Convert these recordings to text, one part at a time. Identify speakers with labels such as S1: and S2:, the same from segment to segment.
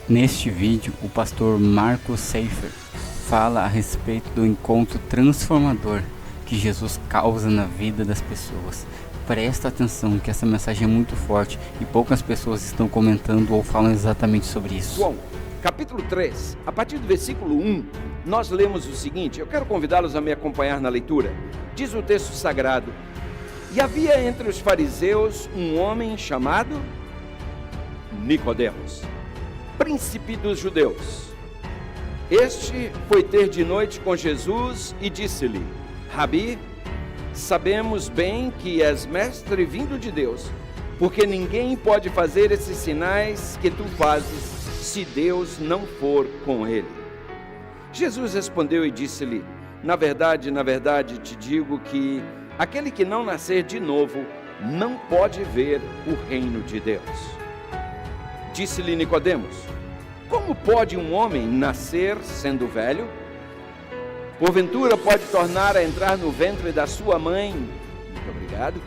S1: Neste vídeo, o pastor Marcos Seifer fala a respeito do encontro transformador que Jesus causa na vida das pessoas. Presta atenção que essa mensagem é muito forte e poucas pessoas estão comentando ou falam exatamente sobre isso.
S2: João, capítulo 3, a partir do versículo 1, nós lemos o seguinte, eu quero convidá-los a me acompanhar na leitura. Diz o texto sagrado: E havia entre os fariseus um homem chamado Nicodemos, príncipe dos judeus. Este foi ter de noite com Jesus e disse-lhe: Rabi, sabemos bem que és mestre vindo de Deus, porque ninguém pode fazer esses sinais que tu fazes se Deus não for com ele. Jesus respondeu e disse-lhe: na verdade, te digo que aquele que não nascer de novo não pode ver o reino de Deus. Disse-lhe Nicodemos: como pode um homem nascer sendo velho? Porventura pode tornar a entrar no ventre da sua mãe, muito obrigado,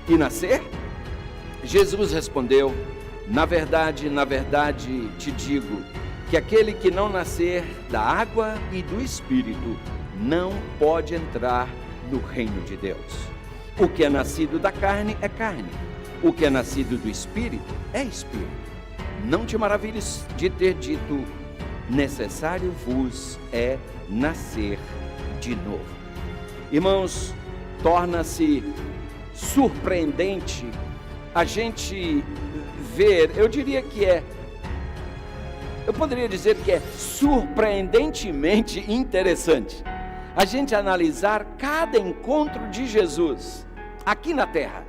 S2: e nascer? Jesus respondeu: na verdade, te digo que aquele que não nascer da água e do Espírito não pode entrar no reino de Deus. O que é nascido da carne é carne, o que é nascido do Espírito é Espírito. Não te maravilhes de ter dito: necessário vos é nascer de novo. Irmãos, torna-se surpreendente a gente ver, eu poderia dizer que é surpreendentemente interessante a gente analisar cada encontro de Jesus aqui na terra,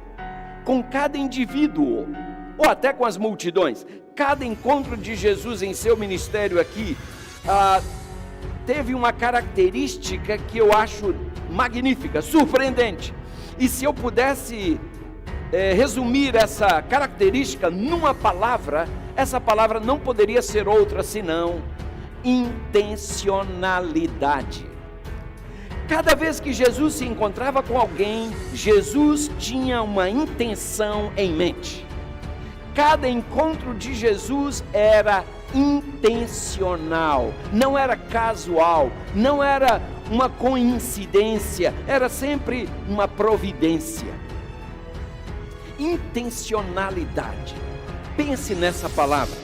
S2: com cada indivíduo, ou até com as multidões. Cada encontro de Jesus em seu ministério aqui teve uma característica que eu acho magnífica, surpreendente. E se eu pudesse resumir essa característica numa palavra, essa palavra não poderia ser outra senão intencionalidade. Cada vez que Jesus se encontrava com alguém, Jesus tinha uma intenção em mente. Cada encontro de Jesus era intencional, não era casual, não era uma coincidência, era sempre uma providência. Intencionalidade. Pense nessa palavra.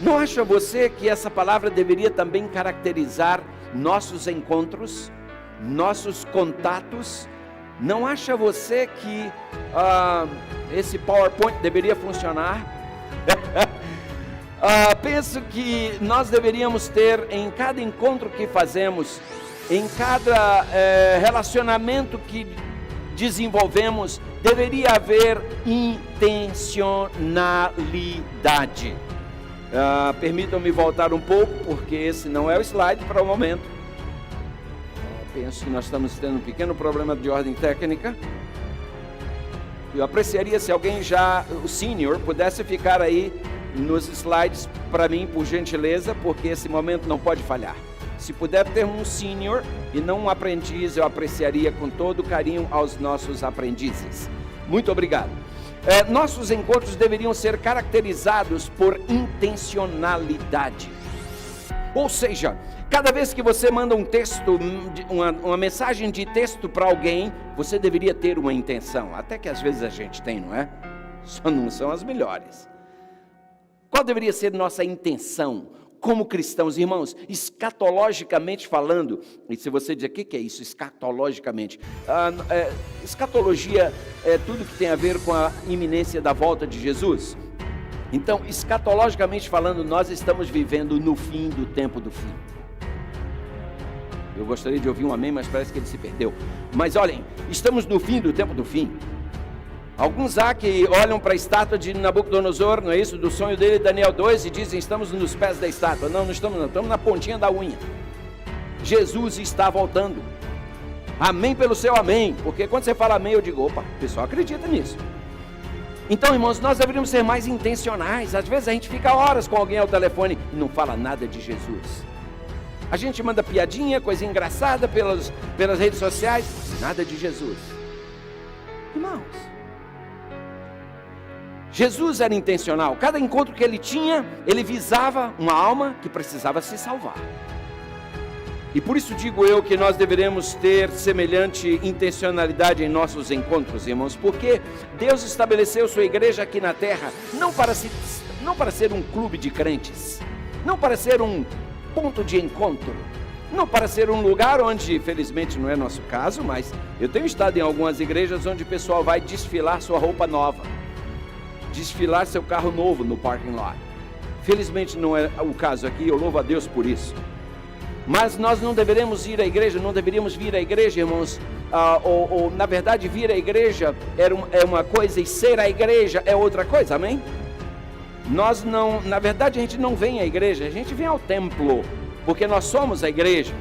S2: Não acha você que essa palavra deveria também caracterizar nossos encontros, nossos contatos? Não acha você que esse PowerPoint deveria funcionar? Penso que nós deveríamos ter, em cada encontro que fazemos, em cada relacionamento que desenvolvemos, deveria haver intencionalidade. Permitam-me voltar um pouco, porque esse não é o slide para o momento. Penso que nós estamos tendo um pequeno problema de ordem técnica. Eu apreciaria se alguém o senior, pudesse ficar aí nos slides para mim, por gentileza, porque esse momento não pode falhar. Se puder ter um senior e não um aprendiz, eu apreciaria com todo carinho aos nossos aprendizes. Muito obrigado. Nossos encontros deveriam ser caracterizados por intencionalidade. Ou seja, cada vez que você manda um texto, uma mensagem de texto para alguém, você deveria ter uma intenção. Até que às vezes a gente tem, não é? Só não são as melhores. Qual deveria ser nossa intenção como cristãos, irmãos? Escatologicamente falando, e se você dizer o que é isso, escatologicamente? Escatologia é tudo que tem a ver com a iminência da volta de Jesus. Então, escatologicamente falando, nós estamos vivendo no fim do tempo do fim. Eu gostaria de ouvir um amém, mas parece que ele se perdeu. Mas olhem, estamos no fim do tempo do fim. Alguns há que olham para a estátua de Nabucodonosor, não é isso? Do sonho dele, Daniel 2, e dizem: estamos nos pés da estátua. Não estamos não, estamos na pontinha da unha. Jesus está voltando. Amém pelo seu amém, porque quando você fala amém, eu digo: opa, o pessoal acredita nisso. Então, irmãos, nós deveríamos ser mais intencionais. Às vezes a gente fica horas com alguém ao telefone e não fala nada de Jesus. A gente manda piadinha, coisa engraçada pelas redes sociais, nada de Jesus. Irmãos, Jesus era intencional. Cada encontro que ele tinha, ele visava uma alma que precisava se salvar. E por isso digo eu que nós deveremos ter semelhante intencionalidade em nossos encontros, irmãos, porque Deus estabeleceu sua igreja aqui na terra não para ser um clube de crentes, não para ser um ponto de encontro, não para ser um lugar onde, felizmente não é nosso caso, mas eu tenho estado em algumas igrejas onde o pessoal vai desfilar sua roupa nova, desfilar seu carro novo no parking lot. Felizmente não é o caso aqui, eu louvo a Deus por isso. Mas nós não deveríamos ir à igreja, não deveríamos vir à igreja, irmãos, na verdade vir à igreja é uma coisa e ser a igreja é outra coisa, amém? Nós não, na verdade a gente não vem à igreja, a gente vem ao templo, porque nós somos a igreja.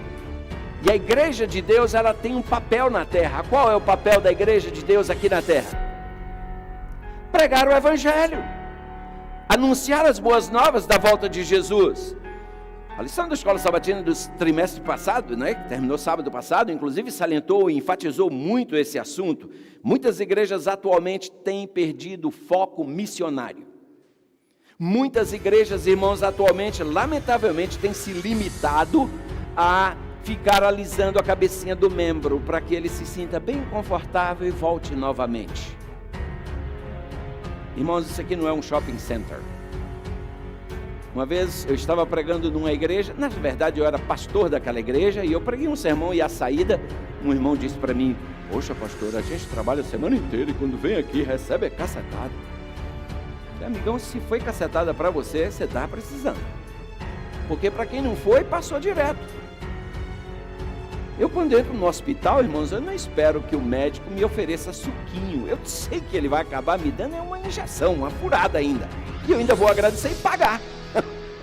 S2: E a igreja de Deus, ela tem um papel na terra. Qual é o papel da igreja de Deus aqui na terra? Pregar o evangelho, anunciar as boas novas da volta de Jesus. A lição da escola sabatina do trimestre passado, né, que terminou sábado passado, inclusive salientou e enfatizou muito esse assunto. Muitas igrejas atualmente têm perdido o foco missionário. Muitas igrejas, irmãos, atualmente, lamentavelmente, têm se limitado a ficar alisando a cabecinha do membro para que ele se sinta bem confortável e volte novamente. Irmãos, isso aqui não é um shopping center. Uma vez eu estava pregando numa igreja, na verdade eu era pastor daquela igreja, e eu preguei um sermão e à saída, um irmão disse para mim: poxa pastor, a gente trabalha a semana inteira e quando vem aqui recebe cacetada. Amigão, se foi cacetada para você, você está precisando, porque para quem não foi, passou direto. Eu quando entro no hospital, irmãos, eu não espero que o médico me ofereça suquinho, eu sei que ele vai acabar me dando uma injeção, uma furada ainda, e eu ainda vou agradecer e pagar.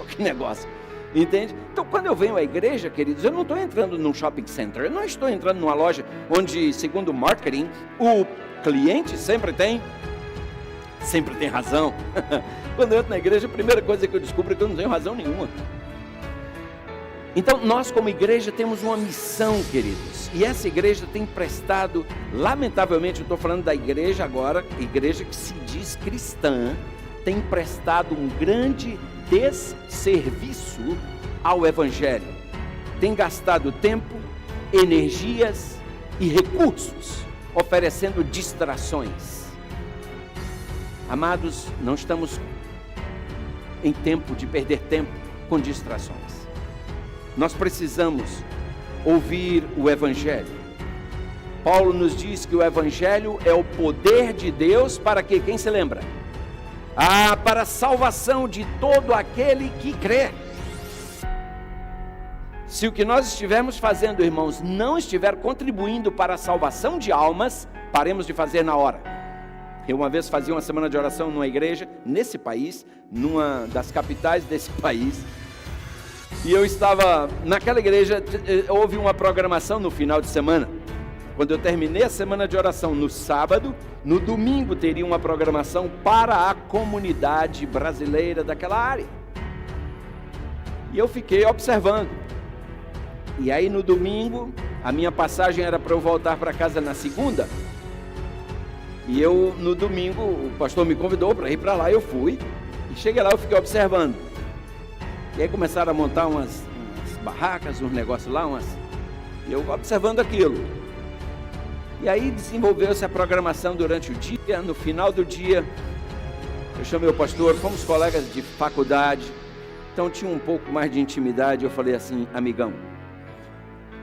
S2: Que negócio, entende? Então quando eu venho à igreja, queridos, eu não estou entrando num shopping center, eu não estou entrando numa loja onde, segundo o marketing, o cliente sempre tem razão. Quando eu entro na igreja, a primeira coisa que eu descubro é que eu não tenho razão nenhuma. Então nós como igreja temos uma missão, queridos, e essa igreja tem prestado, lamentavelmente eu estou falando da igreja agora, igreja que se diz cristã, tem prestado um grande desserviço ao evangelho, tem gastado tempo, energias e recursos oferecendo distrações. Amados, não estamos em tempo de perder tempo com distrações. Nós precisamos ouvir o evangelho. Paulo nos diz que o evangelho é o poder de Deus para que, quem se lembra? Para a salvação de todo aquele que crê. Se o que nós estivermos fazendo, irmãos, não estiver contribuindo para a salvação de almas, paremos de fazer na hora. Eu uma vez fazia uma semana de oração numa igreja, nesse país, numa das capitais desse país, e eu estava naquela igreja, houve uma programação no final de semana. Quando eu terminei a semana de oração no sábado, no domingo teria uma programação para a comunidade brasileira daquela área. E eu fiquei observando. E aí no domingo, a minha passagem era para eu voltar para casa na segunda. E eu, no domingo, o pastor me convidou para ir para lá, eu fui. E cheguei lá, eu fiquei observando. E aí começaram a montar umas barracas, uns negócios lá, e eu observando aquilo. E aí desenvolveu-se a programação durante o dia. No final do dia, eu chamei o pastor, fomos colegas de faculdade, então tinha um pouco mais de intimidade. Eu falei assim: amigão,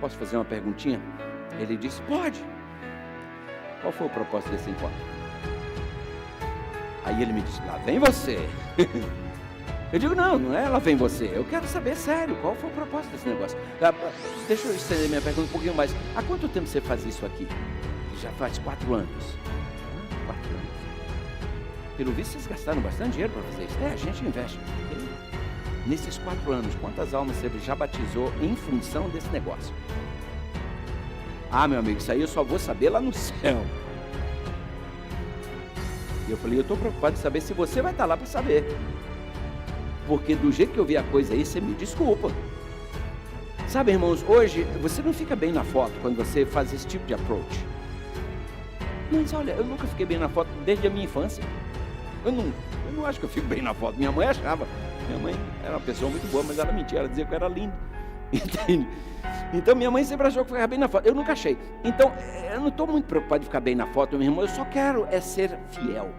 S2: posso fazer uma perguntinha? Ele disse: pode. Qual foi o propósito desse encontro? Aí ele me disse: lá vem você. Eu digo: não é lá vem você, eu quero saber sério, qual foi o propósito desse negócio? Deixa eu estender minha pergunta um pouquinho mais. Há quanto tempo você faz isso aqui? Já faz 4 anos. 4 anos. Pelo visto vocês gastaram bastante dinheiro para fazer isso. A gente investe. Nesses 4 anos, quantas almas você já batizou em função desse negócio? Meu amigo, isso aí eu só vou saber lá no céu. E eu falei: eu estou preocupado em saber se você vai estar lá para saber. Porque do jeito que eu vi a coisa aí, você me desculpa. Sabe, irmãos, hoje você não fica bem na foto quando você faz esse tipo de approach. Mas olha, eu nunca fiquei bem na foto desde a minha infância. Eu não acho que eu fico bem na foto. Minha mãe achava. Minha mãe era uma pessoa muito boa, mas ela mentia, ela dizia que eu era lindo. Entende? Então minha mãe sempre achou que ficava bem na foto. Eu nunca achei. Então eu não estou muito preocupado de ficar bem na foto, meu irmão. Eu só quero ser fiel.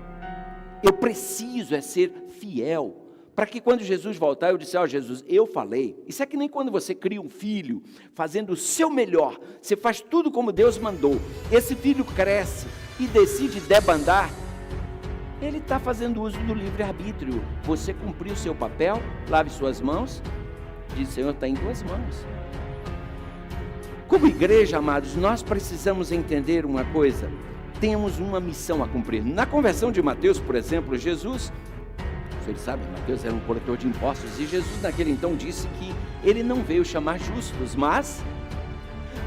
S2: Eu preciso ser fiel. Para que quando Jesus voltar, eu disser: Jesus, eu falei. Isso é que nem quando você cria um filho, fazendo o seu melhor. Você faz tudo como Deus mandou. Esse filho cresce e decide debandar. Ele está fazendo uso do livre-arbítrio. Você cumpriu o seu papel, lave suas mãos. Diz: Senhor, está em tuas mãos. Como igreja, amados, nós precisamos entender uma coisa. Temos uma missão a cumprir. Na conversão de Mateus, por exemplo, Jesus, vocês sabem, Mateus era um coletor de impostos, e Jesus naquele então disse que ele não veio chamar justos, mas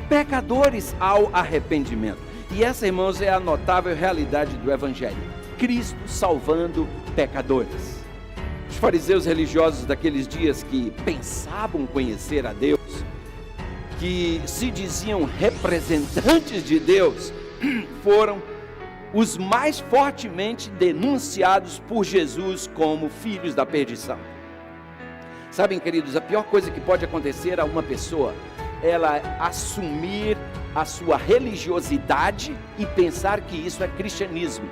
S2: pecadores ao arrependimento. E essa, irmãos, é a notável realidade do Evangelho. Cristo salvando pecadores. Os fariseus religiosos daqueles dias que pensavam conhecer a Deus, que se diziam representantes de Deus, foram os mais fortemente denunciados por Jesus como filhos da perdição. Sabem, queridos, a pior coisa que pode acontecer a uma pessoa, ela assumir a sua religiosidade e pensar que isso é cristianismo.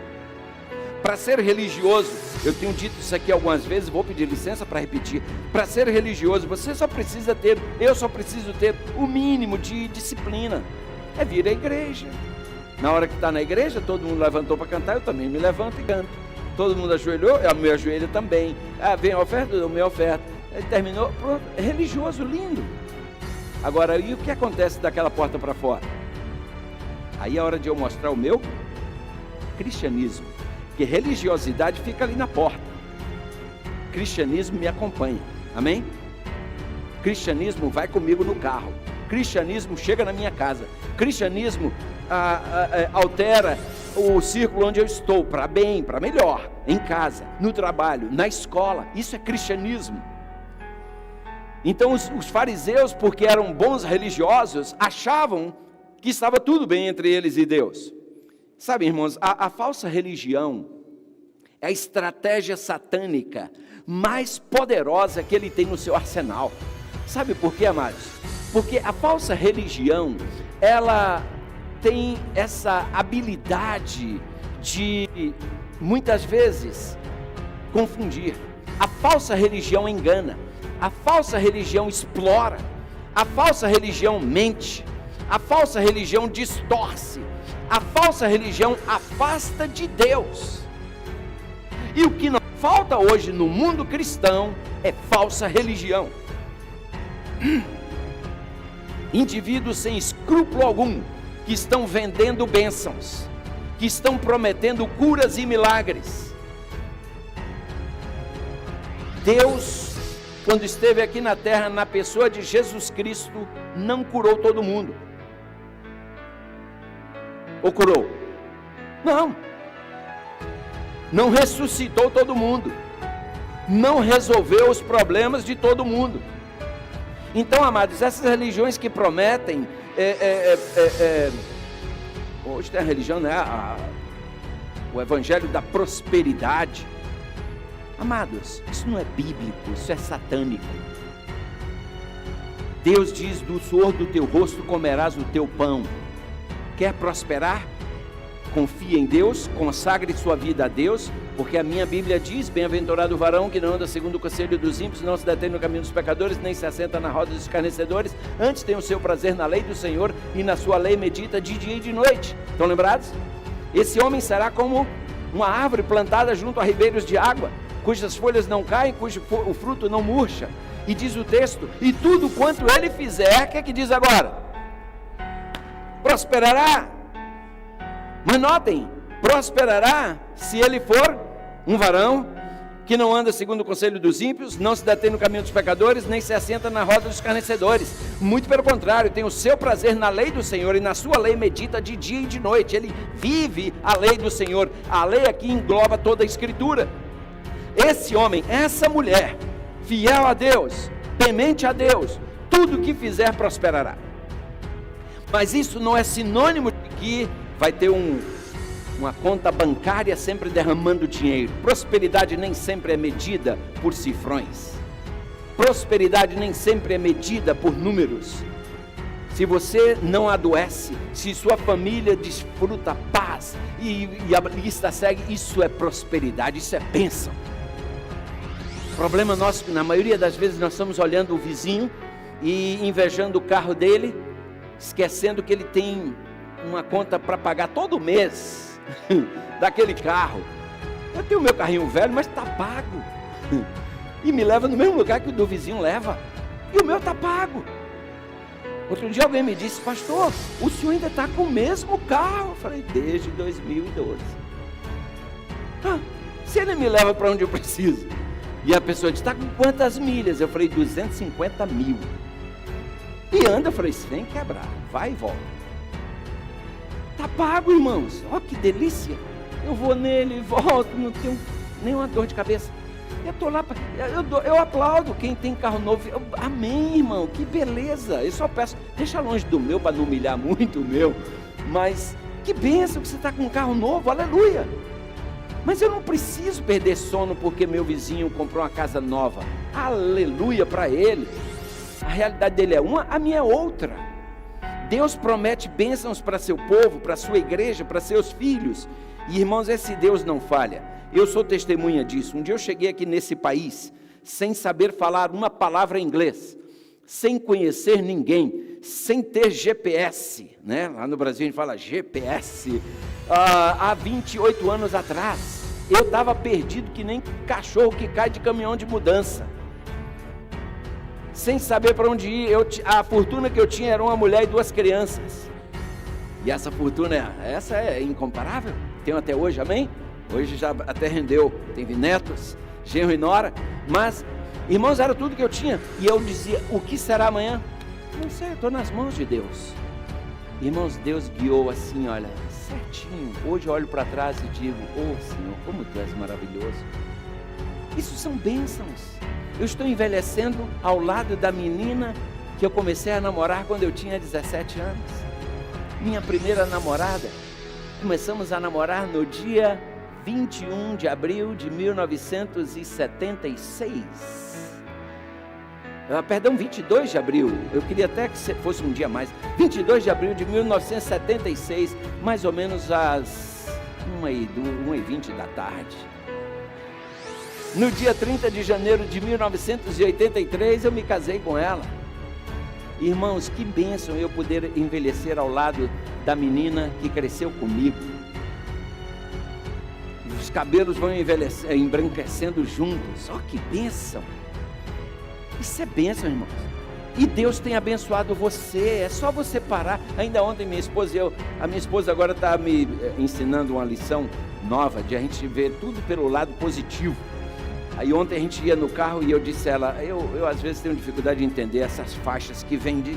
S2: Para ser religioso, eu tenho dito isso aqui algumas vezes, vou pedir licença para repetir. Para ser religioso, eu só preciso ter o mínimo de disciplina. É vir à igreja. Na hora que está na igreja, todo mundo levantou para cantar, eu também me levanto e canto. Todo mundo ajoelhou, eu me ajoelho também. Vem a oferta, eu dou minha oferta. Aí terminou, pronto, é religioso, lindo. Agora, e o que acontece daquela porta para fora? Aí é hora de eu mostrar o meu cristianismo. Porque religiosidade fica ali na porta. Cristianismo me acompanha. Amém? Cristianismo vai comigo no carro. Cristianismo chega na minha casa. Cristianismo altera o círculo onde eu estou, para bem, para melhor. Em casa, no trabalho, na escola. Isso é cristianismo. Então os fariseus, porque eram bons religiosos, achavam que estava tudo bem entre eles e Deus. Sabe, irmãos, a falsa religião é a estratégia satânica mais poderosa que ele tem no seu arsenal. Sabe por quê, amados? Porque a falsa religião, ela tem essa habilidade de, muitas vezes, confundir. A falsa religião engana, a falsa religião explora, a falsa religião mente, a falsa religião distorce. A falsa religião afasta de Deus. E o que não falta hoje no mundo cristão é falsa religião. Indivíduos sem escrúpulo algum, que estão vendendo bênçãos, que estão prometendo curas e milagres. Deus, quando esteve aqui na terra, na pessoa de Jesus Cristo, não curou todo mundo. Ou curou? Não ressuscitou todo mundo, não resolveu os problemas de todo mundo. Então, amados, essas religiões que prometem, hoje tem a religião, né? O evangelho da prosperidade. Amados, isso não é bíblico, isso é satânico. Deus diz: do suor do teu rosto comerás o teu pão. Quer prosperar? Confie em Deus, consagre sua vida a Deus, porque a minha Bíblia diz: bem-aventurado o varão que não anda segundo o conselho dos ímpios, não se detém no caminho dos pecadores, nem se assenta na roda dos escarnecedores, antes tem o seu prazer na lei do Senhor, e na sua lei medita de dia e de noite. Estão lembrados? Esse homem será como uma árvore plantada junto a ribeiros de água, cujas folhas não caem, cujo o fruto não murcha. E diz o texto: e tudo quanto ele fizer, o que é que diz agora? Prosperará. Mas notem, prosperará se ele for um varão que não anda segundo o conselho dos ímpios, não se detém no caminho dos pecadores, nem se assenta na roda dos escarnecedores. Muito pelo contrário, tem o seu prazer na lei do Senhor, e na sua lei medita de dia e de noite. Ele vive a lei do Senhor. A lei aqui engloba toda a Escritura. Esse homem, essa mulher, fiel a Deus, temente a Deus, tudo que fizer prosperará. Mas isso não é sinônimo de que vai ter uma conta bancária sempre derramando dinheiro. Prosperidade nem sempre é medida por cifrões. Prosperidade nem sempre é medida por números. Se você não adoece, se sua família desfruta paz e a lista segue, isso é prosperidade, isso é bênção. O problema nosso, na maioria das vezes, nós estamos olhando o vizinho e invejando o carro dele, esquecendo que ele tem uma conta para pagar todo mês daquele carro. Eu tenho meu carrinho velho, mas está pago e me leva no mesmo lugar que o do vizinho leva, e o meu está pago. Outro dia alguém me disse: pastor, o senhor ainda está com o mesmo carro? Eu falei: desde 2012. Se ele me leva para onde eu preciso. E a pessoa disse: está com quantas milhas? Eu falei: 250 mil. E anda, eu falei: sem quebrar, vai e volta. Está pago, irmãos. Ó, que delícia. Eu vou nele e volto, não tenho nenhuma dor de cabeça. Eu estou lá, eu aplaudo quem tem carro novo. Amém, irmão, que beleza. Eu só peço, deixa longe do meu para não humilhar muito o meu. Mas que bênção que você está com um carro novo, aleluia. Mas eu não preciso perder sono porque meu vizinho comprou uma casa nova. Aleluia para ele. A realidade dele é uma, a minha é outra. Deus promete bênçãos para seu povo, para sua igreja, para seus filhos. E irmãos, esse Deus não falha. Eu sou testemunha disso. Um dia eu cheguei aqui nesse país sem saber falar uma palavra em inglês, sem conhecer ninguém, sem ter GPS, né? Lá no Brasil a gente fala GPS. Há 28 anos atrás, eu estava perdido que nem cachorro que cai de caminhão de mudança, sem saber para onde ir. A fortuna que eu tinha era uma mulher e 2 crianças, e essa fortuna, essa é incomparável, tenho até hoje, amém? Hoje já até rendeu, teve netos, genro e nora, mas, irmãos, era tudo que eu tinha, e eu dizia: o que será amanhã? Não sei, eu estou nas mãos de Deus. Irmãos, Deus guiou assim, olha, certinho. Hoje eu olho para trás e digo: oh Senhor, como Tu és maravilhoso. Isso são bênçãos. Eu estou envelhecendo ao lado da menina que eu comecei a namorar quando eu tinha 17 anos. Minha primeira namorada, começamos a namorar no dia 21 de abril de 1976. Perdão, 22 de abril, eu queria até que fosse um dia mais. 22 de abril de 1976, mais ou menos às 1h20 da tarde. No dia 30 de janeiro de 1983, eu me casei com ela. Irmãos, que bênção eu poder envelhecer ao lado da menina que cresceu comigo. Os cabelos vão embranquecendo juntos. Oh, que bênção. Isso é bênção, irmãos. E Deus tem abençoado você. É só você parar. Ainda ontem a minha esposa agora está me ensinando uma lição nova, de a gente ver tudo pelo lado positivo. Aí ontem a gente ia no carro e eu disse a ela: eu às vezes tenho dificuldade de entender essas faixas que vêm de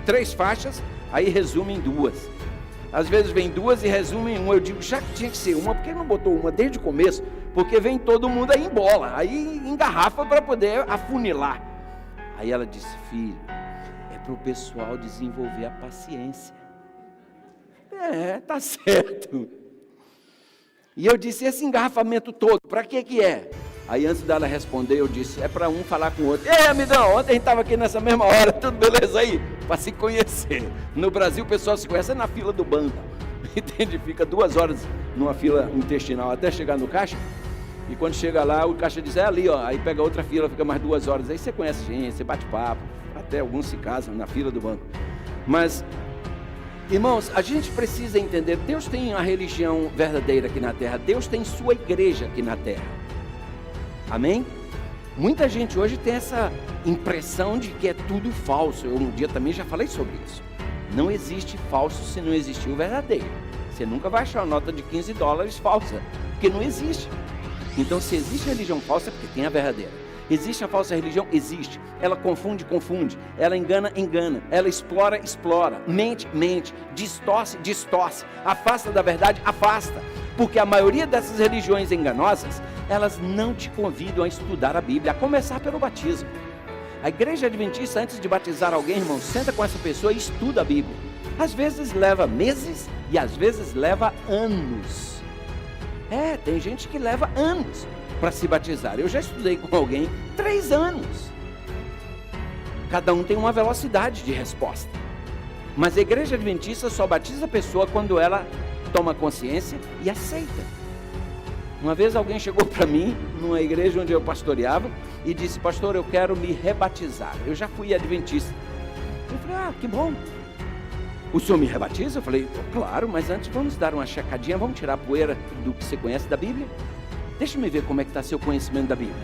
S2: 3 faixas, aí resumem 2. Às vezes vem 2 e resumem 1. Eu digo: já que tinha que ser uma, por que não botou uma desde o começo? Porque vem todo mundo aí em bola, aí engarrafa para poder afunilar. Aí ela disse: filho, é para o pessoal desenvolver a paciência. Tá certo. E eu disse: esse engarrafamento todo, para que é? Aí antes dela responder, eu disse: é para um falar com o outro. Ei, amigão, ontem a gente estava aqui nessa mesma hora, tudo beleza aí? Para se conhecer. No Brasil o pessoal se conhece na fila do banco, entende? Fica 2 horas numa fila intestinal até chegar no caixa, e quando chega lá o caixa diz: é ali, ó. Aí pega outra fila, fica mais 2 horas, aí você conhece gente, você bate papo, até alguns se casam na fila do banco. Mas, irmãos, a gente precisa entender, Deus tem a religião verdadeira aqui na terra, Deus tem sua igreja aqui na terra, amém? Muita gente hoje tem essa impressão de que é tudo falso. Eu um dia também já falei sobre isso. Não existe falso se não existir o verdadeiro. Você nunca vai achar uma nota de $15 falsa, porque não existe. Então, se existe religião falsa, é porque tem a verdadeira. Existe a falsa religião? Existe. Ela confunde, ela engana, ela explora, mente, distorce, afasta da verdade, afasta. Porque a maioria dessas religiões enganosas, elas não te convidam a estudar a Bíblia, a começar pelo batismo. A igreja adventista, antes de batizar alguém, irmão, senta com essa pessoa e estuda a Bíblia. Às vezes leva meses e às vezes leva anos. Tem gente que leva anos para se batizar. Eu já estudei com alguém 3 anos. Cada um tem uma velocidade de resposta. Mas a igreja adventista só batiza a pessoa quando ela toma consciência e aceita. Uma vez alguém chegou para mim, numa igreja onde eu pastoreava, e disse: pastor, eu quero me rebatizar. Eu já fui adventista. Eu falei: que bom. O senhor me rebatiza? Eu falei: claro, mas antes vamos dar uma checadinha, vamos tirar a poeira do que você conhece da Bíblia. Deixa-me ver como é que está seu conhecimento da Bíblia.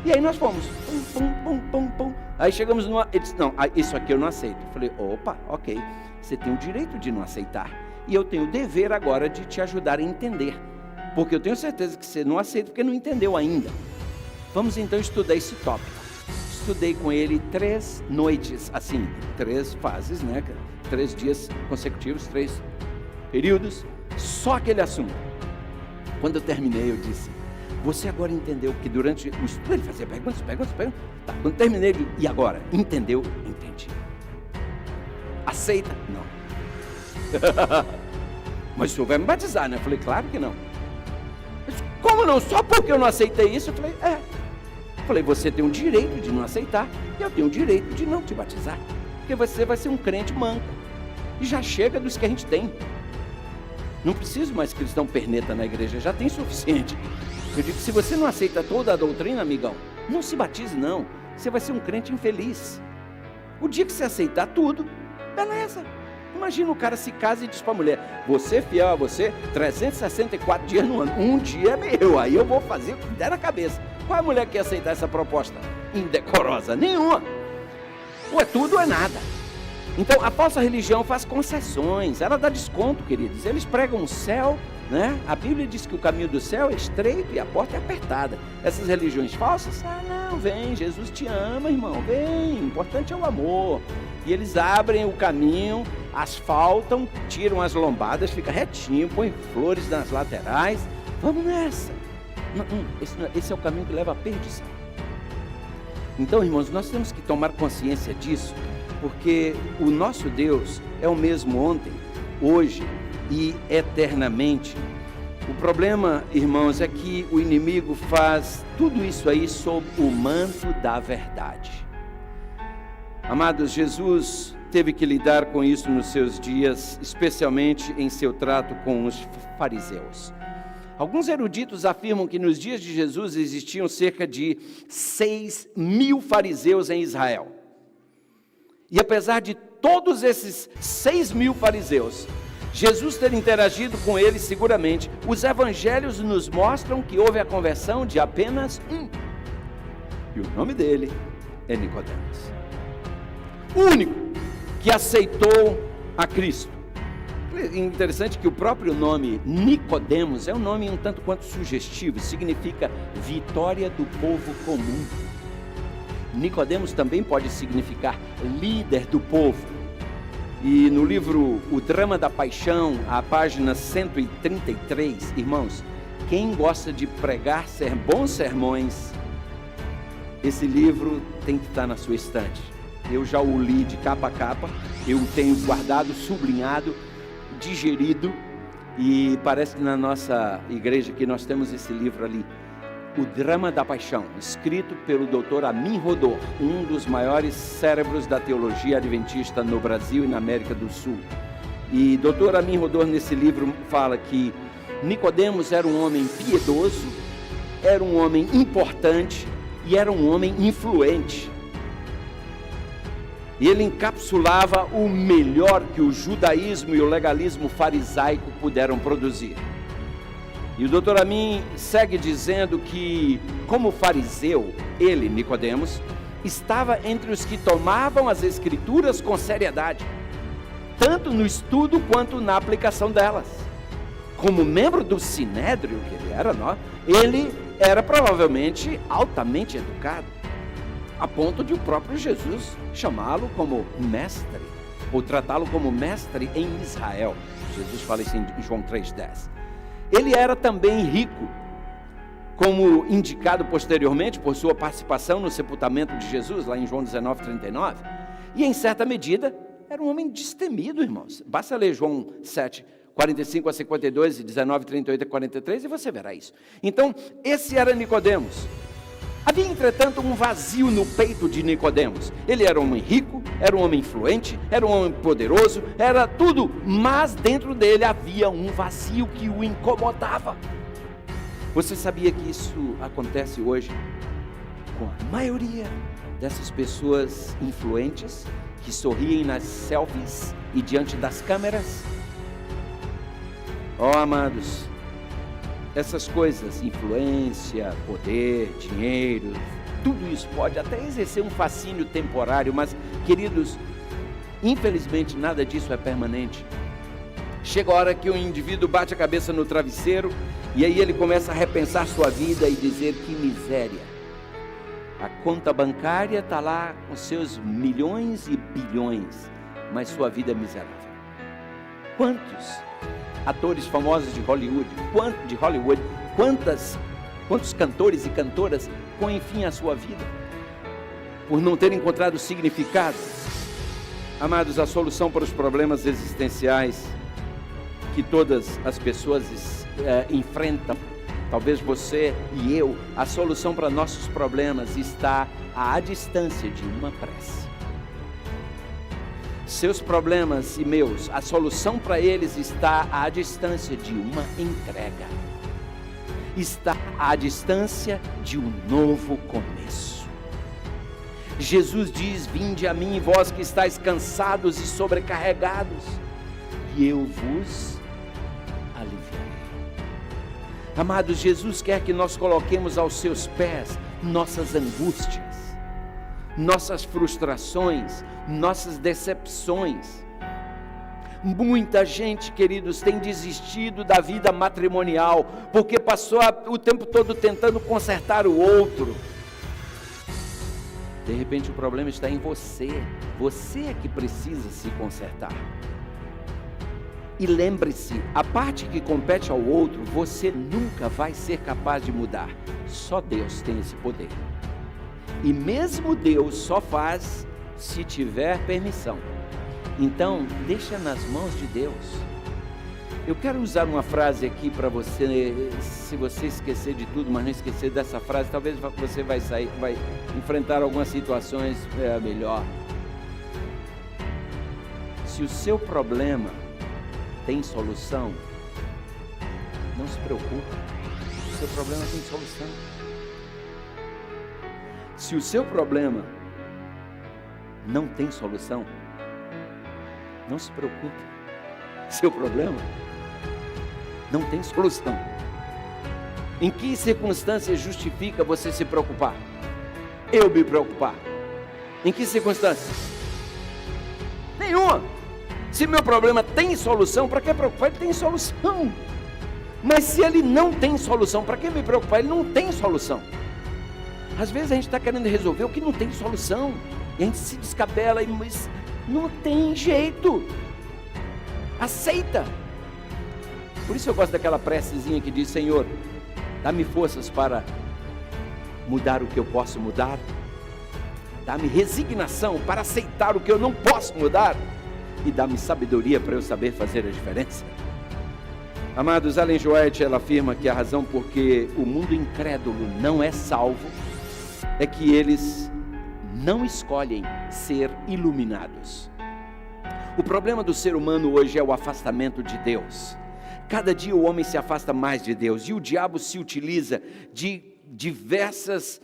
S2: E aí nós fomos. Pum. Aí chegamos numa... Ele disse: não, isso aqui eu não aceito. Eu falei: opa, ok. Você tem o direito de não aceitar. E eu tenho o dever agora de te ajudar a entender. Porque eu tenho certeza que você não aceita porque não entendeu ainda. Vamos então estudar esse tópico. Estudei com ele 3 noites, assim, 3 fases, né? 3 dias consecutivos, 3 períodos, só aquele assunto. Quando eu terminei, eu disse: você agora entendeu que durante o estudo ele fazia perguntas. Tá, quando terminei, ele, e agora? Entendeu? Entendi. Aceita? Não. Mas o senhor vai me batizar, né? Eu falei: claro que não. Disse: como não? Só porque eu não aceitei isso? Eu falei: Eu falei: você tem o direito de não aceitar, e eu tenho o direito de não te batizar. Porque você vai ser um crente manco. E já chega dos que a gente tem. Não preciso mais cristão perneta na igreja, já tem suficiente. Eu digo: se você não aceita toda a doutrina, amigão, não se batize não. Você vai ser um crente infeliz. O dia que você aceitar tudo, beleza. Imagina o cara se casa e diz para a mulher: você fiel a você, 364 dias no ano, um dia é meu, aí eu vou fazer o que der na cabeça. Qual é a mulher que quer aceitar essa proposta? Indecorosa, nenhuma. Ou é tudo ou é nada. Então a falsa religião faz concessões, ela dá desconto, queridos. Eles pregam o céu, né? A Bíblia diz que o caminho do céu é estreito e a porta é apertada. Essas religiões falsas: não, vem, Jesus te ama, irmão, vem, o importante é o amor. E eles abrem o caminho, asfaltam, tiram as lombadas, fica retinho, põe flores nas laterais. Vamos nessa. Esse é o caminho que leva à perdição. Então, irmãos, nós temos que tomar consciência disso, porque o nosso Deus é o mesmo ontem, hoje e eternamente. O problema, irmãos, é que o inimigo faz tudo isso aí sob o manto da verdade. Amados, Jesus teve que lidar com isso nos seus dias, especialmente em seu trato com os fariseus. Alguns eruditos afirmam que nos dias de Jesus existiam cerca de 6.000 fariseus em Israel. E apesar de todos esses 6.000 fariseus, Jesus ter interagido com eles seguramente, os evangelhos nos mostram que houve a conversão de apenas um. E o nome dele é Nicodemos. O único que aceitou a Cristo. Interessante que o próprio nome Nicodemos é um nome um tanto quanto sugestivo, significa vitória do povo comum. Nicodemos também pode significar líder do povo. E no livro O Drama da Paixão, a página 133, irmãos, quem gosta de pregar bons sermões, esse livro tem que estar na sua estante. Eu já o li de capa a capa, eu tenho guardado, sublinhado, digerido, e parece que na nossa igreja que nós temos esse livro ali, O Drama da Paixão, escrito pelo Dr. Amin Rodor, um dos maiores cérebros da teologia adventista no Brasil e na América do Sul. E Dr. Amin Rodor nesse livro fala que Nicodemos era um homem piedoso, era um homem importante e era um homem influente. E ele encapsulava o melhor que o judaísmo e o legalismo farisaico puderam produzir. E o Dr. Amin segue dizendo que, como fariseu, ele, Nicodemos, estava entre os que tomavam as escrituras com seriedade, tanto no estudo quanto na aplicação delas. Como membro do Sinédrio que ele era provavelmente altamente educado, a ponto de o próprio Jesus chamá-lo como mestre, ou tratá-lo como mestre em Israel. Jesus fala isso em João 3,10. Ele era também rico, como indicado posteriormente por sua participação no sepultamento de Jesus, lá em João 19,39. E em certa medida, era um homem destemido, irmãos. Basta ler João 7, 45 a 52 e 19, 38 a 43 e você verá isso. Então, esse era Nicodemos. Havia, entretanto, um vazio no peito de Nicodemos. Ele era um homem rico, era um homem influente, era um homem poderoso, era tudo, mas dentro dele havia um vazio que o incomodava. Você sabia que isso acontece hoje com a maioria dessas pessoas influentes que sorriem nas selfies e diante das câmeras? Oh, amados, essas coisas, influência, poder, dinheiro, tudo isso pode até exercer um fascínio temporário, mas, queridos, infelizmente nada disso é permanente. Chega a hora que o indivíduo bate a cabeça no travesseiro e aí ele começa a repensar sua vida e dizer: que miséria. A conta bancária está lá com seus milhões e bilhões, mas sua vida é miserável. Quantos atores famosos de Hollywood, quantos cantores e cantoras põem fim à sua vida por não ter encontrado significado? Amados, a solução para os problemas existenciais que todas as pessoas enfrentam, talvez você e eu, a solução para nossos problemas está à distância de uma prece. Seus problemas e meus, a solução para eles está à distância de uma entrega. Está à distância de um novo começo. Jesus diz: vinde a mim, vós que estáis cansados e sobrecarregados, e eu vos aliviarei. Amados, Jesus quer que nós coloquemos aos seus pés nossas angústias, nossas frustrações, nossas decepções. Muita gente, queridos, tem desistido da vida matrimonial, porque passou o tempo todo tentando consertar o outro. De repente o problema está em você é que precisa se consertar. E lembre-se, a parte que compete ao outro, você nunca vai ser capaz de mudar, só Deus tem esse poder. E mesmo Deus só faz se tiver permissão. Então, deixa nas mãos de Deus. Eu quero usar uma frase aqui para você, se você esquecer de tudo, mas não esquecer dessa frase, talvez você vai enfrentar algumas situações melhor. Se o seu problema tem solução, não se preocupe, o seu problema tem solução. Se o seu problema não tem solução, não se preocupe, seu problema não tem solução. Em que circunstância justifica você se preocupar? Eu me preocupar? Em que circunstância? Nenhuma. Se meu problema tem solução, para que preocupar? Ele tem solução. Mas se ele não tem solução, para que me preocupar? Ele não tem solução. Às vezes a gente está querendo resolver o que não tem solução, e a gente se descabela, mas não tem jeito. Aceita. Por isso eu gosto daquela precezinha que diz: Senhor, dá-me forças para mudar o que eu posso mudar, dá-me resignação para aceitar o que eu não posso mudar, e dá-me sabedoria para eu saber fazer a diferença. Amados, Ellen G. White, ela afirma que a razão por que o mundo incrédulo não é salvo é que eles não escolhem ser iluminados. O problema do ser humano hoje é o afastamento de Deus. Cada dia o homem se afasta mais de Deus, e o diabo se utiliza de diversos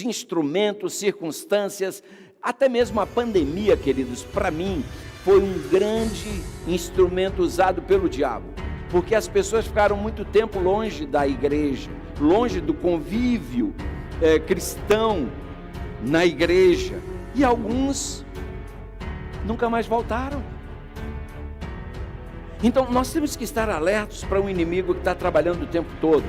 S2: instrumentos, circunstâncias, até mesmo a pandemia, queridos, para mim, foi um grande instrumento usado pelo diabo, porque as pessoas ficaram muito tempo longe da igreja, longe do convívio cristão na igreja, e alguns nunca mais voltaram. Então nós temos que estar alertos para um inimigo que está trabalhando o tempo todo.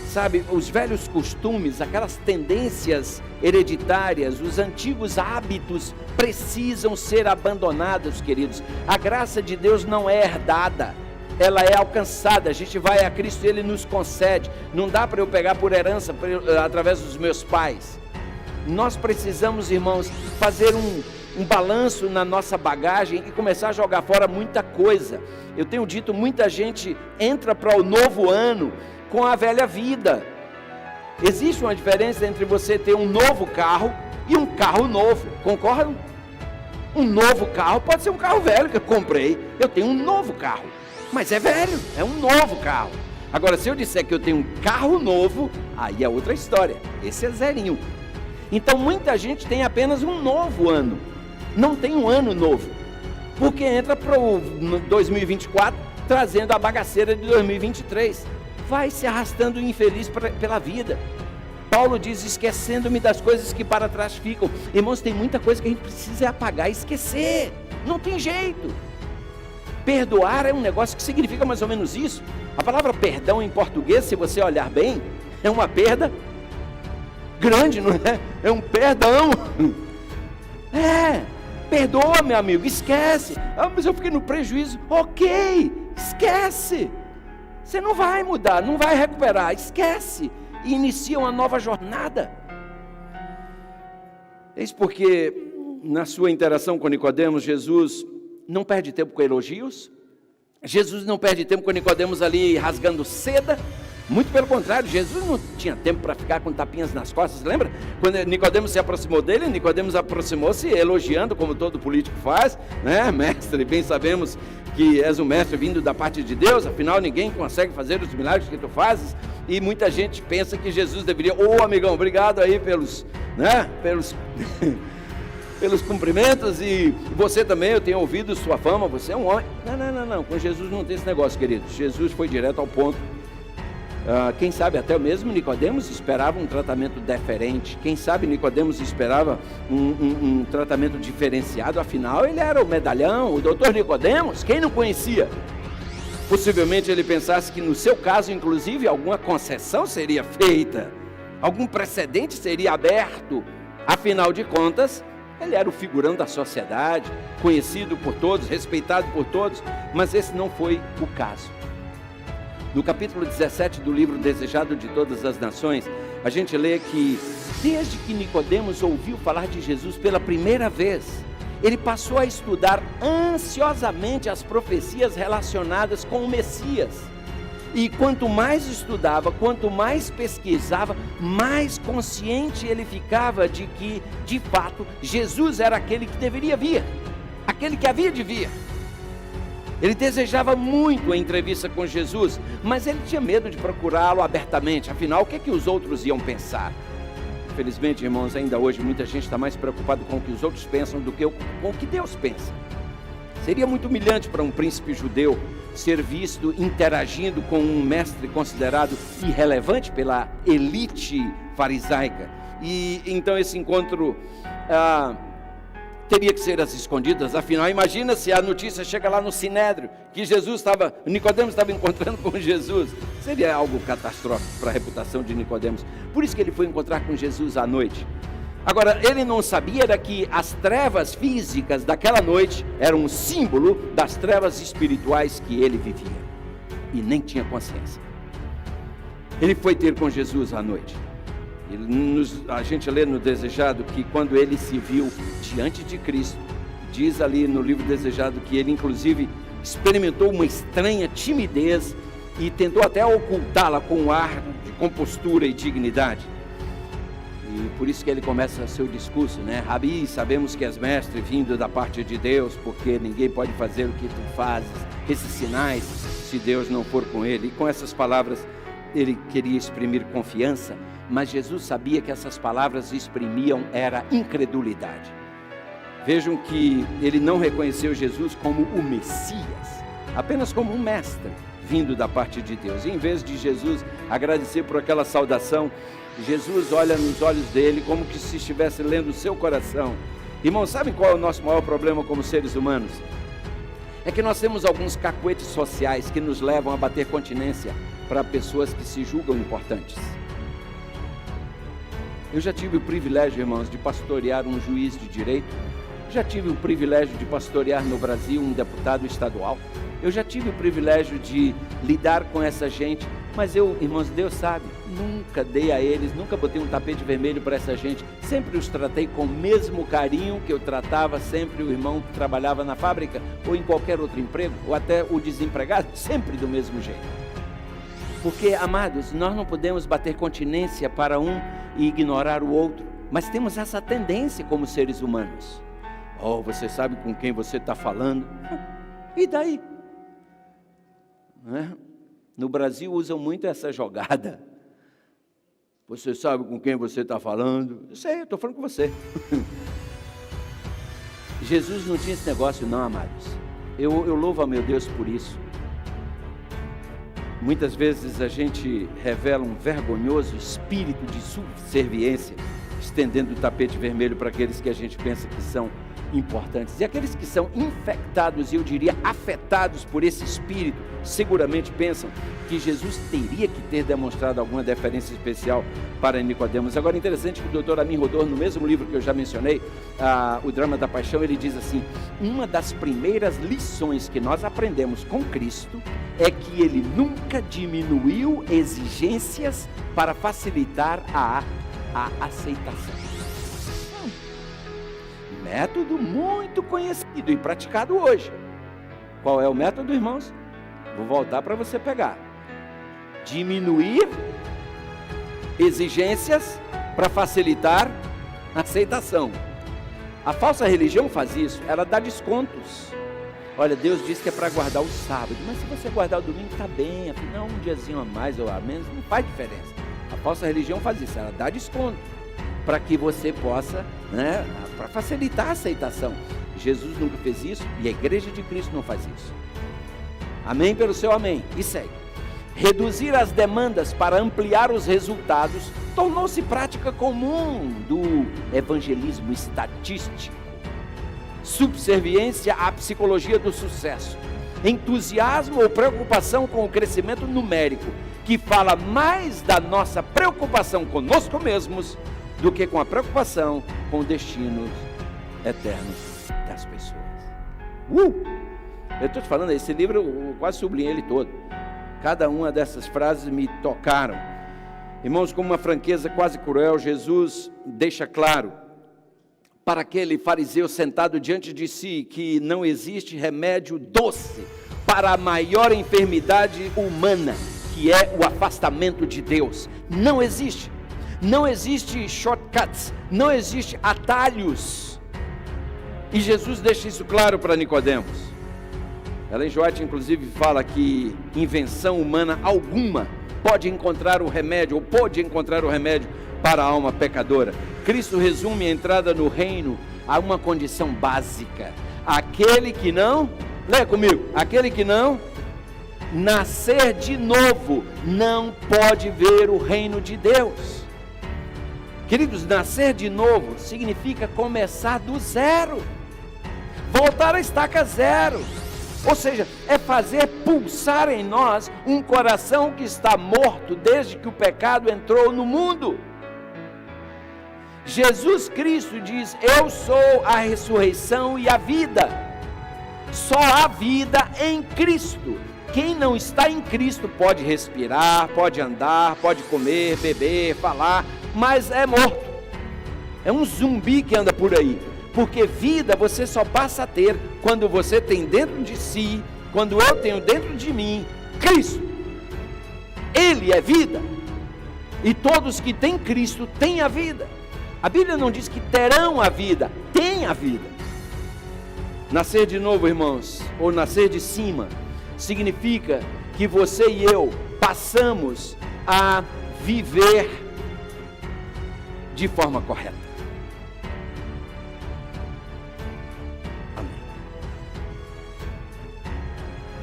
S2: Sabe, os velhos costumes, aquelas tendências hereditárias, os antigos hábitos precisam ser abandonados, queridos. A graça de Deus não é herdada, ela é alcançada. A gente vai a Cristo e Ele nos concede. Não dá para eu pegar por herança através dos meus pais. Nós precisamos, irmãos, fazer um balanço na nossa bagagem e começar a jogar fora muita coisa. Eu tenho dito, muita gente entra para o novo ano com a velha vida. Existe uma diferença entre você ter um novo carro e um carro novo, concordam? Um novo carro pode ser um carro velho que eu comprei, eu tenho um novo carro, mas é velho, é um novo carro. Agora, se eu disser que eu tenho um carro novo, aí é outra história, esse é zerinho. Então muita gente tem apenas um novo ano, não tem um ano novo, porque entra para o 2024 trazendo a bagaceira de 2023, vai se arrastando infeliz pela vida. Paulo diz, esquecendo-me das coisas que para trás ficam. Irmãos, tem muita coisa que a gente precisa apagar e esquecer, não tem jeito. Perdoar é um negócio que significa mais ou menos isso. A palavra perdão em português, se você olhar bem, é uma perda grande, não é? É um perdão. Perdoa, meu amigo, esquece. Mas eu fiquei no prejuízo. Ok, esquece. Você não vai mudar, não vai recuperar, esquece. E inicia uma nova jornada. Eis porque na sua interação com Nicodemos, Jesus não perde tempo com elogios, Jesus não perde tempo com Nicodemos ali rasgando seda, muito pelo contrário, Jesus não tinha tempo para ficar com tapinhas nas costas, lembra? Quando Nicodemos se aproximou dele, Nicodemos aproximou-se elogiando, como todo político faz, né? Mestre, bem sabemos que és um mestre vindo da parte de Deus, afinal ninguém consegue fazer os milagres que tu fazes, e muita gente pensa que Jesus deveria, amigão, obrigado aí pelos pelos cumprimentos, e você também, eu tenho ouvido sua fama, você é um homem. Não, com Jesus não tem esse negócio, querido. Jesus foi direto ao ponto. Quem sabe até mesmo Nicodemos esperava um tratamento diferente, quem sabe Nicodemos esperava um tratamento diferenciado, afinal ele era o medalhão, o doutor Nicodemos, quem não conhecia? Possivelmente ele pensasse que no seu caso, inclusive, alguma concessão seria feita, algum precedente seria aberto, afinal de contas, ele era o figurão da sociedade, conhecido por todos, respeitado por todos, mas esse não foi o caso. No capítulo 17 do livro Desejado de Todas as Nações, a gente lê que desde que Nicodemos ouviu falar de Jesus pela primeira vez, ele passou a estudar ansiosamente as profecias relacionadas com o Messias. E quanto mais estudava, quanto mais pesquisava, mais consciente ele ficava de que, de fato, Jesus era aquele que deveria vir, aquele que havia de vir. Ele desejava muito a entrevista com Jesus, mas ele tinha medo de procurá-lo abertamente, afinal, o que é que os outros iam pensar? Infelizmente, irmãos, ainda hoje muita gente está mais preocupado com o que os outros pensam do que com o que Deus pensa. Seria muito humilhante para um príncipe judeu ser visto interagindo com um mestre considerado irrelevante pela elite farisaica. E então esse encontro teria que ser às escondidas, afinal, imagina se a notícia chega lá no Sinédrio, que Nicodemos estava encontrando com Jesus, seria algo catastrófico para a reputação de Nicodemos, por isso que ele foi encontrar com Jesus à noite. Agora, ele não sabia era que as trevas físicas daquela noite eram um símbolo das trevas espirituais que ele vivia, e nem tinha consciência. Ele foi ter com Jesus à noite. A gente lê no Desejado que quando ele se viu diante de Cristo, diz ali no livro Desejado que ele inclusive experimentou uma estranha timidez e tentou até ocultá-la com um ar de compostura e dignidade. E por isso que ele começa seu discurso, né? Rabi, sabemos que és mestre vindo da parte de Deus, porque ninguém pode fazer o que tu fazes, esses sinais, se Deus não for com ele. E com essas palavras ele queria exprimir confiança, mas Jesus sabia que essas palavras exprimiam era incredulidade. Vejam que ele não reconheceu Jesus como o Messias, apenas como um mestre vindo da parte de Deus. E em vez de Jesus agradecer por aquela saudação, Jesus olha nos olhos dele como que se estivesse lendo o seu coração. Irmãos, sabem qual é o nosso maior problema como seres humanos? É que nós temos alguns cacuetes sociais que nos levam a bater continência para pessoas que se julgam importantes. Eu já tive o privilégio, irmãos, de pastorear um juiz de direito. Já tive o privilégio de pastorear no Brasil um deputado estadual. Eu já tive o privilégio de lidar com essa gente Mas eu, irmãos, Deus sabe, nunca dei a eles, nunca botei um tapete vermelho para essa gente. Sempre os tratei com o mesmo carinho que eu tratava sempre o irmão que trabalhava na fábrica, ou em qualquer outro emprego, ou até o desempregado, sempre do mesmo jeito. Porque, amados, nós não podemos bater continência para um e ignorar o outro, mas temos essa tendência como seres humanos. Oh, você sabe com quem você está falando? E daí? Não é? No Brasil usam muito essa jogada. Você sabe com quem você está falando? Eu sei, eu estou falando com você. Jesus não tinha esse negócio não, amados. Eu louvo a meu Deus por isso. Muitas vezes a gente revela um vergonhoso espírito de subserviência, estendendo o tapete vermelho para aqueles que a gente pensa que são importantes. E aqueles que são infectados, e eu diria afetados por esse espírito, seguramente pensam que Jesus teria que ter demonstrado alguma deferência especial para Nicodemos. Agora, interessante que o Dr. Amin Rodor, no mesmo livro que eu já mencionei, O Drama da Paixão, ele diz assim: uma das primeiras lições que nós aprendemos com Cristo é que ele nunca diminuiu exigências para facilitar a aceitação. Método muito conhecido e praticado hoje. Qual é o método, irmãos? Vou voltar para você pegar. Diminuir exigências para facilitar a aceitação. A falsa religião faz isso, ela dá descontos. Olha, Deus diz que é para guardar o sábado, mas se você guardar o domingo está bem, afinal um diazinho a mais ou a menos não faz diferença. A falsa religião faz isso, ela dá desconto para que você possa, para facilitar a aceitação. Jesus nunca fez isso e a Igreja de Cristo não faz isso. Amém pelo seu amém. E segue. Reduzir as demandas para ampliar os resultados tornou-se prática comum do evangelismo estatístico. Subserviência à psicologia do sucesso. Entusiasmo ou preocupação com o crescimento numérico, que fala mais da nossa preocupação conosco mesmos do que com a preocupação com os destinos eternos das pessoas. Eu estou te falando, esse livro eu quase sublinhei ele todo. Cada uma dessas frases me tocaram. Irmãos, com uma franqueza quase cruel, Jesus deixa claro para aquele fariseu sentado diante de si que não existe remédio doce para a maior enfermidade humana, que é o afastamento de Deus. Não existe. Não existe shortcuts, não existe atalhos. E Jesus deixa isso claro para Nicodemos. Ellen White, inclusive, fala que invenção humana alguma pode encontrar o remédio, ou pode encontrar o remédio para a alma pecadora. Cristo resume a entrada no reino a uma condição básica. Aquele que não, leia comigo, aquele que não nascer de novo não pode ver o reino de Deus. Queridos, nascer de novo significa começar do zero, voltar à estaca zero, ou seja, é fazer pulsar em nós um coração que está morto desde que o pecado entrou no mundo. Jesus Cristo diz: eu sou a ressurreição e a vida. Só há vida em Cristo. Quem não está em Cristo pode respirar, pode andar, pode comer, beber, falar, mas é morto. É um zumbi que anda por aí. Porque vida você só passa a ter quando você tem dentro de si, quando eu tenho dentro de mim, Cristo. Ele é vida. E todos que têm Cristo têm a vida. A Bíblia não diz que terão a vida, têm a vida. Nascer de novo, irmãos, ou nascer de cima, significa que você e eu passamos a viver de forma correta. Amém.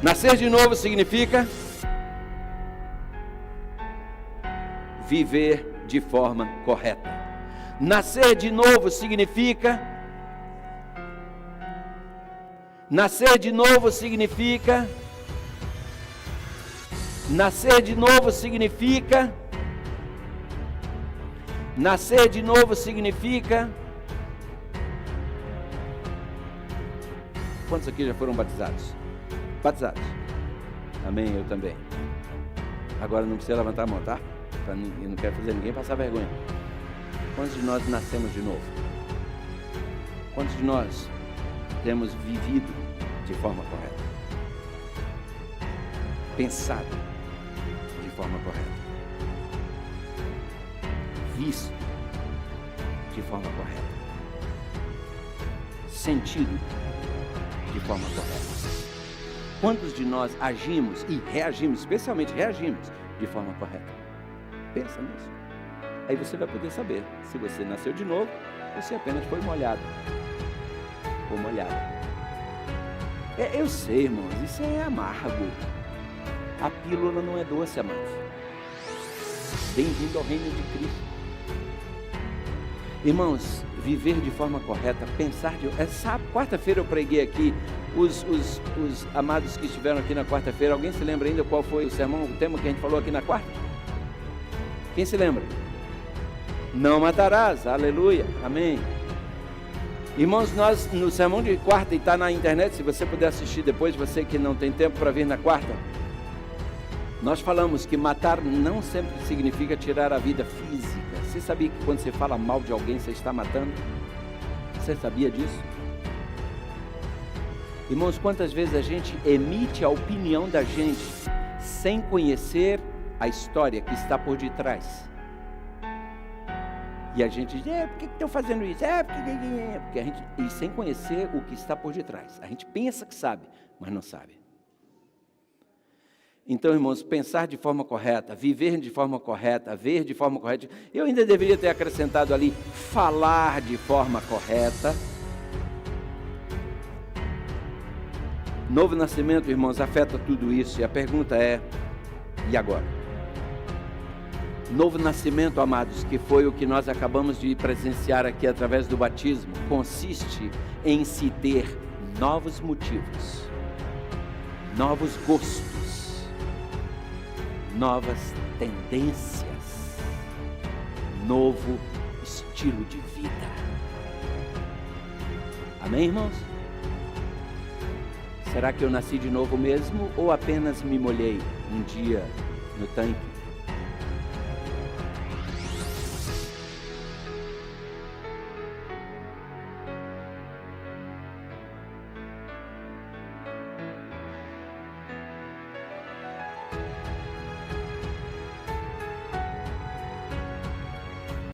S2: Nascer de novo significa viver de forma correta. Nascer de novo significa nascer de novo significa nascer de novo significa nascer de novo significa quantos aqui já foram batizados? Batizados. Amém, eu também. Agora não precisa levantar a mão, tá? Eu não quero fazer ninguém passar vergonha. Quantos de nós nascemos de novo? Quantos de nós temos vivido de forma correta? Pensado de forma correta? Visto de forma correta? Sentido de forma correta? Quantos de nós agimos e reagimos, especialmente reagimos de forma correta? Pensa nisso. Aí você vai poder saber se você nasceu de novo ou se apenas foi molhado. Ou molhada. Eu sei, irmãos, isso é amargo. A pílula não é doce, amados. Bem-vindo ao reino de Cristo. Irmãos, viver de forma correta, pensar de... quarta-feira eu preguei aqui, os amados que estiveram aqui na quarta-feira, alguém se lembra ainda qual foi o sermão, o tema que a gente falou aqui na quarta? Quem se lembra? Não matarás, aleluia, amém. Irmãos, nós no sermão de quarta, e está na internet, se você puder assistir depois, você que não tem tempo para vir na quarta, nós falamos que matar não sempre significa tirar a vida física. Você sabia que quando você fala mal de alguém, você está matando? Você sabia disso? Irmãos, quantas vezes a gente emite a opinião da gente sem conhecer a história que está por detrás? E a gente diz, por que estão fazendo isso? Porque a gente, e sem conhecer o que está por detrás. A gente pensa que sabe, mas não sabe. Então, irmãos, pensar de forma correta, viver de forma correta, ver de forma correta. Eu ainda deveria ter acrescentado ali, falar de forma correta. Novo nascimento, irmãos, afeta tudo isso. E a pergunta é, e agora? Novo nascimento, amados, que foi o que nós acabamos de presenciar aqui através do batismo, consiste em se ter novos motivos, novos gostos, novas tendências, novo estilo de vida. Amém, irmãos? Será que eu nasci de novo mesmo ou apenas me molhei um dia no tanque?